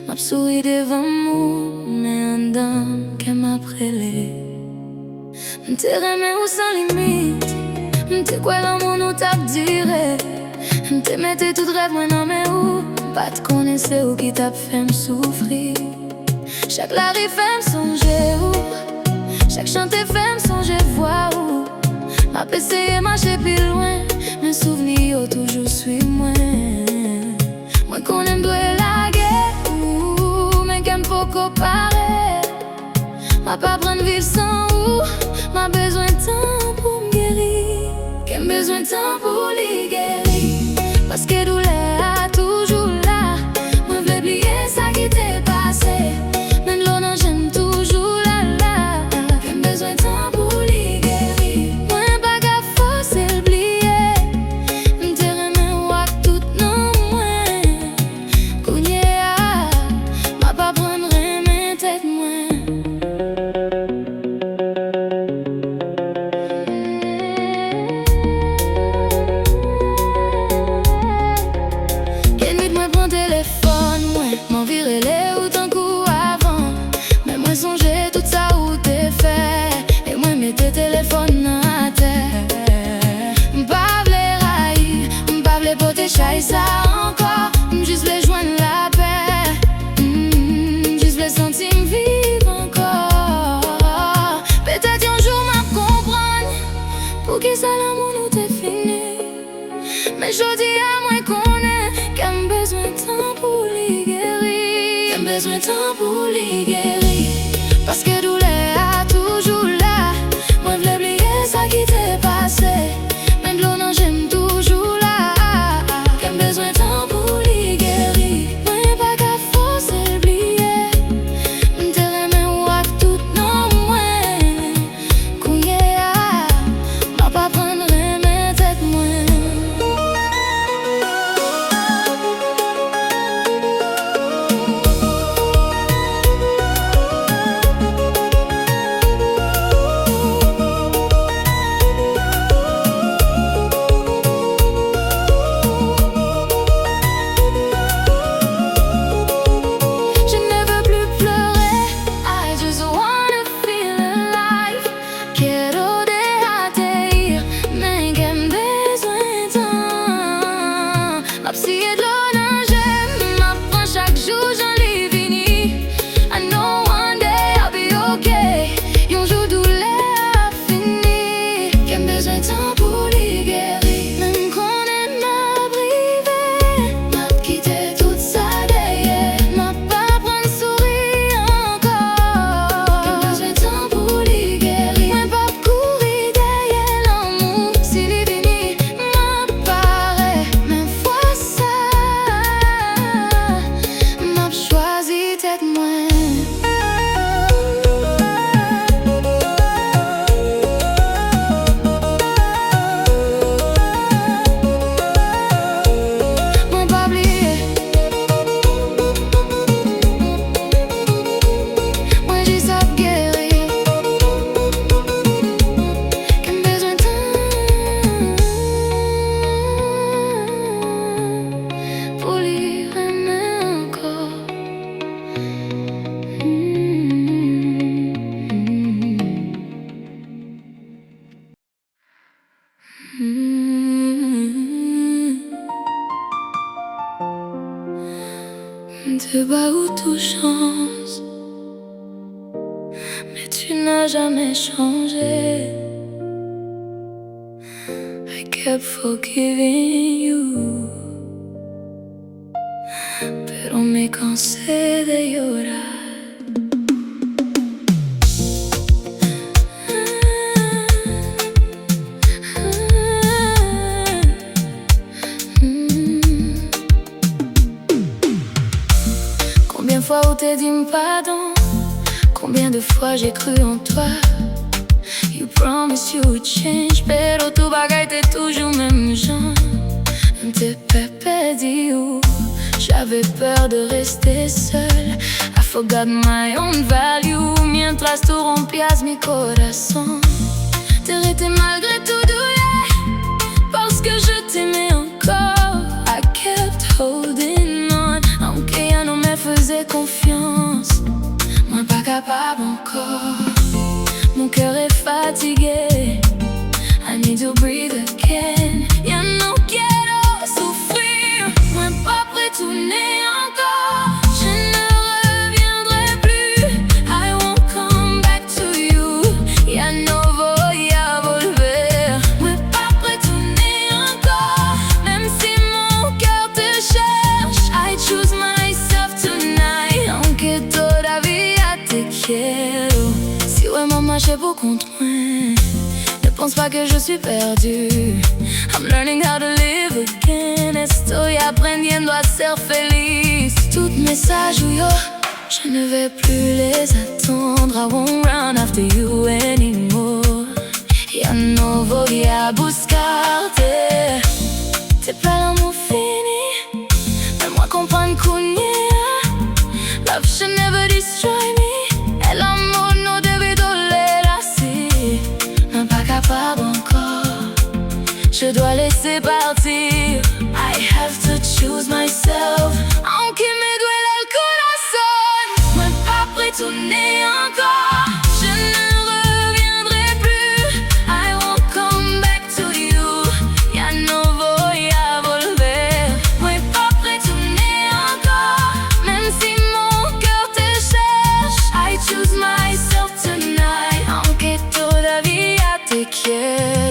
m'a souri devant moi, mais un dame qui m'a prélé. M'te remet ou sans limite, m'te quoi l'amour nous t'a diré. M'te mette tout rêve moi non mais où, pas te connaissais ou qui t'a fait m'souffrir. Chaque larry fait m'songer où, chaque chante fait m'songer voir où. M'a essayé marcher plus loin, mes souvenirs toujours suivent moi. Moi qu'on aime douer la guerre, mais qu'aime faut comparer. M'a pas prendre ville sans où, m'a besoin de temps pour me guérir. Qu'aime besoin de temps pour les guérir. Parce que douleur a toujours là. Moi veux oublier ça qui t'est passé. Même l'eau non j'aime toujours là. Qu'aime besoin de temps pour les guérir. Moi pas qu'à forcer l'oublier. M'te remet ou à tout non moins. Kounye a, m'a pas prendre mes têtes moins. M'en virer les autant coup avant. Mais moi songer tout ça où t'es fait. Et moi mets tes téléphones à terre. M'pas v'les railler, m'pas v'les poter chaille ça encore. Juste les joindre la paix. Juste les sentir vivre encore. Peut-être un jour m'a comprendre pour qui ça l'amour nous t'est fini. Mais je dis à moi qu'on est qu'aime besoin de temps pour les guérir. Qu'aime besoin de temps pour les guérir. Parce que douleur a toujours là. Moi v'lais oublier ça qui t'est passé. Même l'eau non j'aime toujours là. Qu'aime besoin de temps pour les guérir. Moi pas qu'à forcer l'oublier. M'te remet ou à tout non moins. Kounye a, m'a pas prendre mes têtes moins. Te bats où tout change, mais tu n'as jamais changé. I kept forgiving you, pero me cansé de llorar. Combien de fois où t'es dit pardon, combien de fois j'ai cru en toi. You promised you would change, pero tu bagay t'es toujours même genre. T'es pas perdu, j'avais peur de rester seule. I forgot my own value, mientras tú rompías mi corazón. Te reté malgré tout douillet, parce que je t'aimais encore. I kept holding on, aunque ya no me faisait confiance. encore. Mon cœur est fatigué, I need to breathe again. Ya no quiero souffrir, moi pas retourner encore. Je ne reviendrai plus, I won't come back to you. Ya no voy a volver, moi pas retourner encore. Même si mon cœur te cherche, I choose myself tonight. Aunque todavía te quiero. Si vraiment marché pour contre moi, ne pense pas que je suis perdue. I'm learning how to live again. Estoy aprendiendo a ser feliz. Toutes mes yo, je ne vais plus les attendre. I won't run after you anymore. Ya no voy a buscarte. T'es pas l'amour fini, mais moi comprendre qu'on y est. Love should never destroy me. El amor no debe doler así. Non pas capable encore, je dois laisser partir. I have to choose myself. Aunque me duele el corazón, moi pas retourner encore. Je ne reviendrai plus, I won't come back to you. Ya no voy a volver, moi pas retourner encore. Même si mon cœur te cherche, I choose myself tonight. Aunque todavía te quiero.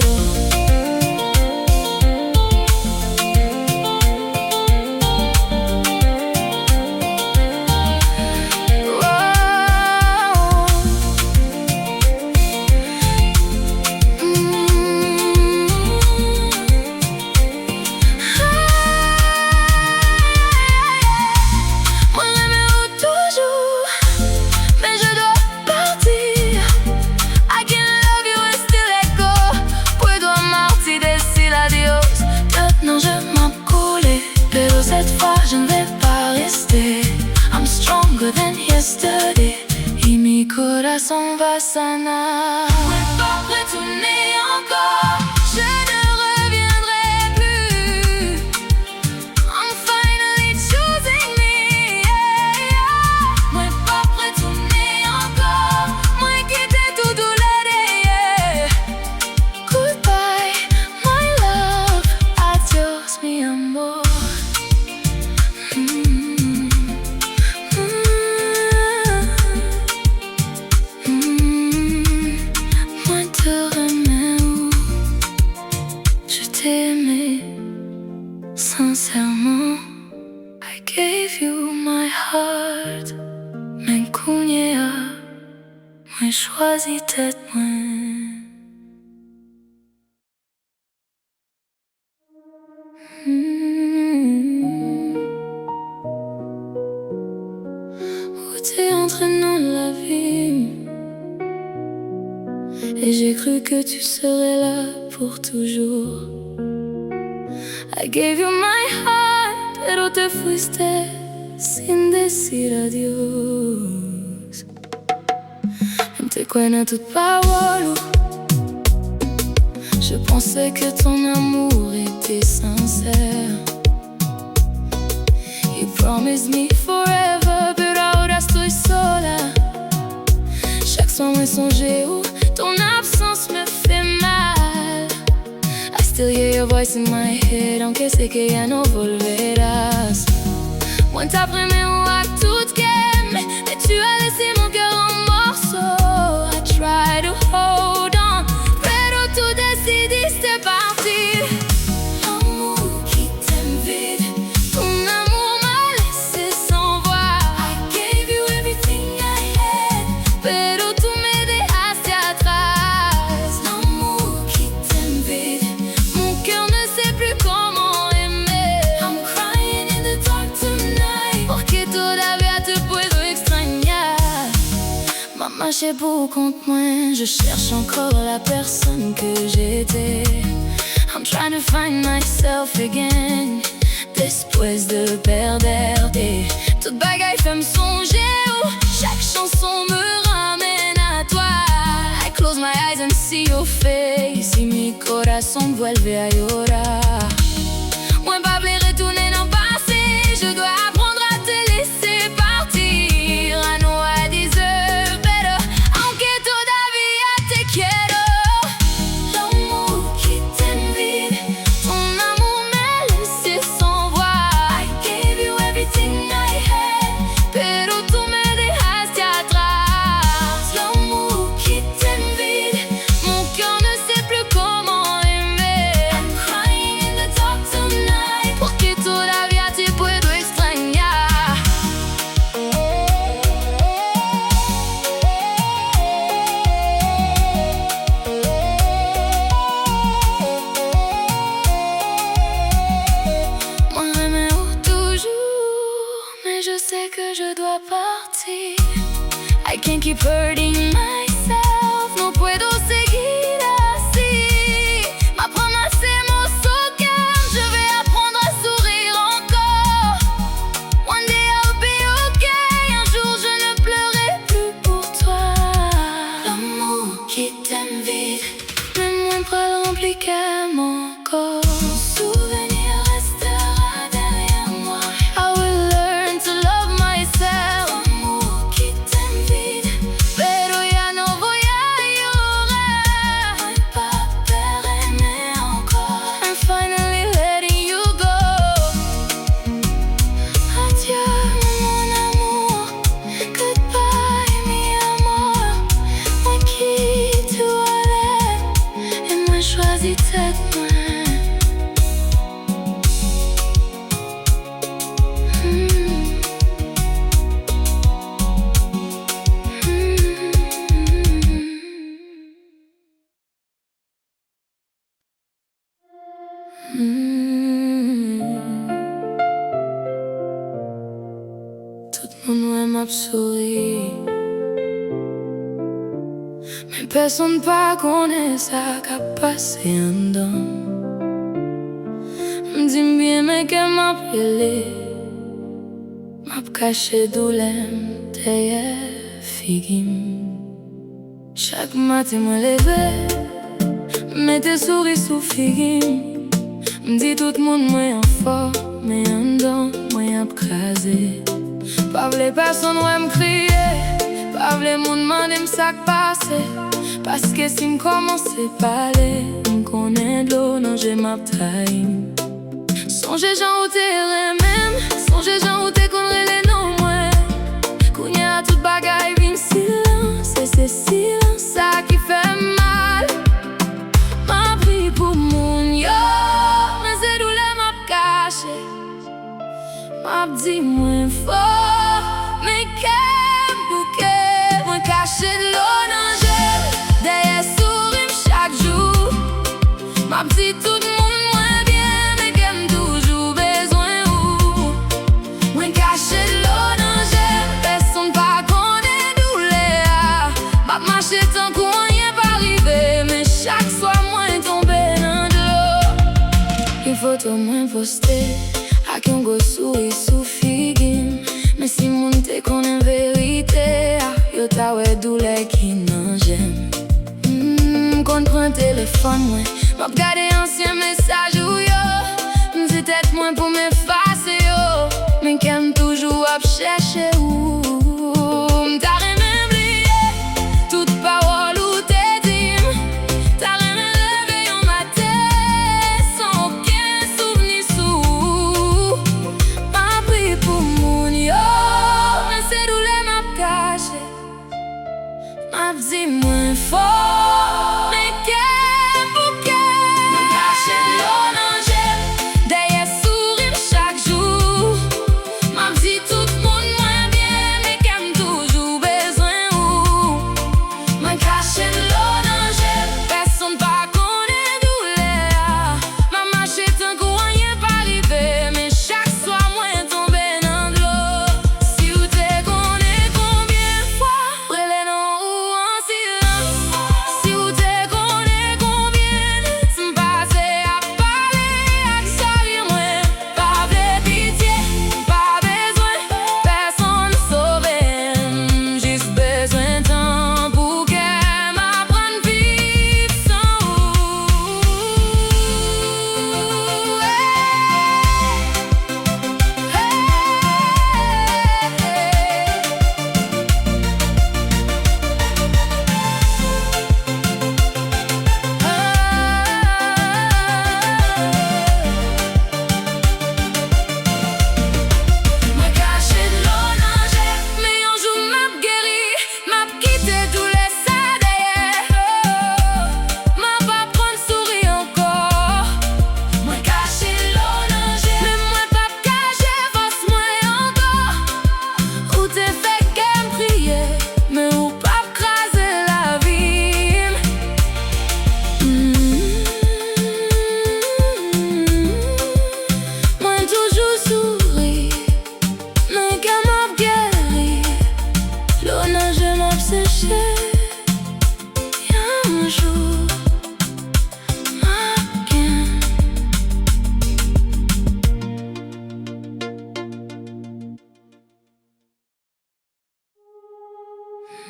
Je ne vais pas rester. I'm stronger than yesterday. Y mi corazón va a sanar. Ne pas retourner encore, je ne reviendrai plus. I'm finally choosing me, yeah, yeah. Ne pas retourner encore, moi quitter tout douleur, yeah. Goodbye, my love, adios, mi amor. Sincèrement, I gave you my heart. Mais kounia, moi choisis tête moi. Où t'es entraînant la vie, et j'ai cru que tu serais là pour toujours. I gave you my heart, pero te fuiste sin decir adiós. Te cuena tout parole. Je pensais que ton amour était sincère. You promised me forever, but ahora estoy sola. Chaque soir me songeais où ton absence me fait mal. I still hear your voice in my head, aunque sé que ya no volverás. Moi t'apprenais à tout qu'aimer, mais tu as laissé mon cœur en morceaux. I try to hold on, pero tú decidiste partir. L'amour qui t'aime vide, ton amour m'a laissé sans voix. I gave you everything I had, pero tú me dejaste atrás. L'amour qui t'aime vide, mon cœur ne sait plus comment aimer. I'm crying in the dark tonight, porque todavía te puedo extrañar. Maman, j'ai beau contre moi, je cherche encore la personne que j'étais. I'm trying to find myself again, después de perderte. Toute bagaille fait me songer, oh, chaque chanson me ramène à toi. I close my eyes and see your face, y mi corazón vuelve a llorar. Moi pas voulais retourner dans le passé, je dois apprendre à te laisser partir. I know I deserve better, que je dois partir. I can't keep hurting myself. No puedo seguir así. M'apprendre à ces mots so calmes. Je vais apprendre à sourire encore. One day I'll be okay. Un jour je ne pleurerai plus pour toi. L'amour qui t'aime vide, même moins pral rempli qu'aime encore. Mon souvenir restera derrière moi. I will learn to love myself. L'amour qui t'aime vide, pero ya no voy a llorar. Un papel aimer encore. I'm finally letting you go. Adieu mon amour, goodbye mi amor. Moi qui tu allais, et moi choisis cette main. Tout le monde m'a souri, mais personne pas connaît ça qu'a passé en dedans. M'dis bien mais qu'elle m'a appelé, m'a caché douleur derrière figim. Chaque matin me levé, mette souris sous figim. M'dit tout le monde moi en fort, mais en dedans moi y'a crasé. Pas v'lait personne ouais m'crier, pas v'lait mon demander m'sac passé. Parce que si m'commence à parler, m'connais de l'eau, non j'ai m'a trahi. Songez j'en ou t'es même, songez j'en ou t'es connais les noms moi. Kounye a tout bagaille vin silence, et c'est silence ça qui fait mal. M'a pris pour mon yo, mais c'est douleur m'a caché. M'a dit moins fort, mais qu'est bouquet. Moi caché de l'eau dans gel, derrière sourire chaque jour. M'a dit tout le monde moins bien, mais qu'aime toujours besoin ou. Moi caché de l'eau dans gel, personne pas connaît douleur. M'a marché tant qu'on rien pas arrivé, mais chaque soir moins tombé dans de l'eau. Une photo moins postée, à qui on go souris sous figim. Mais si moun te konen vérité, yo ta wè douleur qui nan j'aime. Kon pran téléphone mwen, m'ap gade ancien message ou yo. M'di tête mwen pour m'effacer yo, mais qu'aime toujours ap chercher ou. M'ta remè m'bliye, toute parole ou te dim. Ta remè leve yon matin, sans aucun souvenir sou. M'a pris pour moun yo, mais c'est douleur m'a caché. M'a dit moins fort, mais qu'est bouquet. M'a caché l'eau dans gel, derrière sourire chaque jour. M'a dit tout le monde moins bien,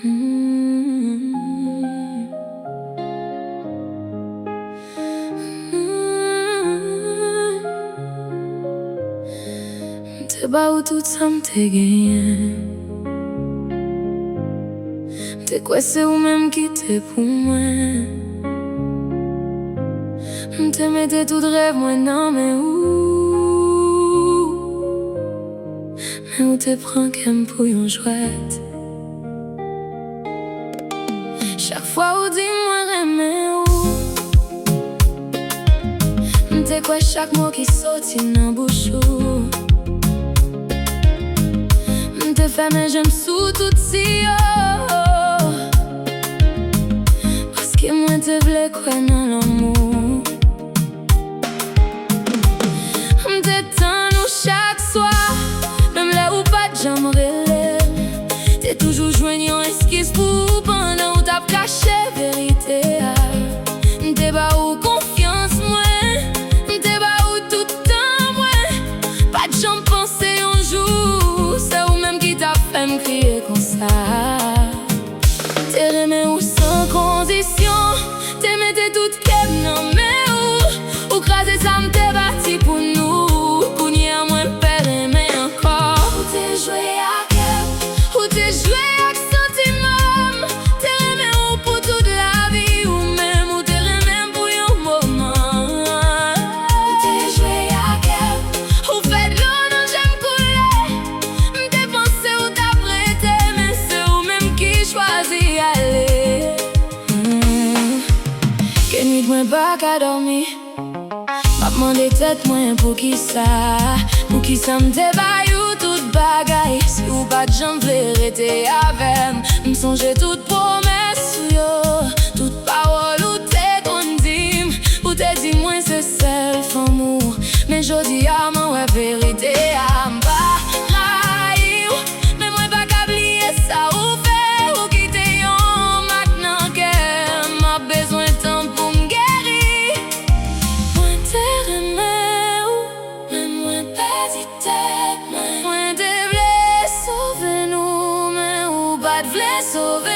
Te ba ou tout ça m'te gagné. T'es quoi c'est ou même qui t'es pour moi. Te mettais tout de rêve moi non mais où te prends qu'aime pour une chouette. Chaque fois où dis-moi remets où. T'es quoi chaque mot qui saute dans bouche où. Te fait mais j'aime sous tout si haut. Parce que moi te voulais quoi dans l'amour. T'éteins nous chaque soir. Même là où pas de j'aimerais l'air. T'es toujours joignant esquisse pour pendant où t'as caché vérité. T'es bas où confiance moi. T'es bas où tout temps moi. Pas de j'en penser un jour. C'est où même qui t'a fait me crier comme ça. T'es remé ou sans condition. T'es mettais toute qu'elle non mais où. Ou craser ça m'te bâti pour nous. Pas qu'à dormir. M'a demandé tête moins pour qui ça. Pour qui ça m'te bayou toute bagaille. Si ou pas de j'en v'lais rester avec. M'songe toute promesse yo. Toute parole ou t'es qu'on dit. Ou t'es dit moins c'est self amour. Mais j'dis à moi ouais vérité à m'pas raïou. Mais moi pas qu'à oublier ça ou fait ou quitter yon. Maintenant que m'a besoin de temps pour m'guérir. Sauve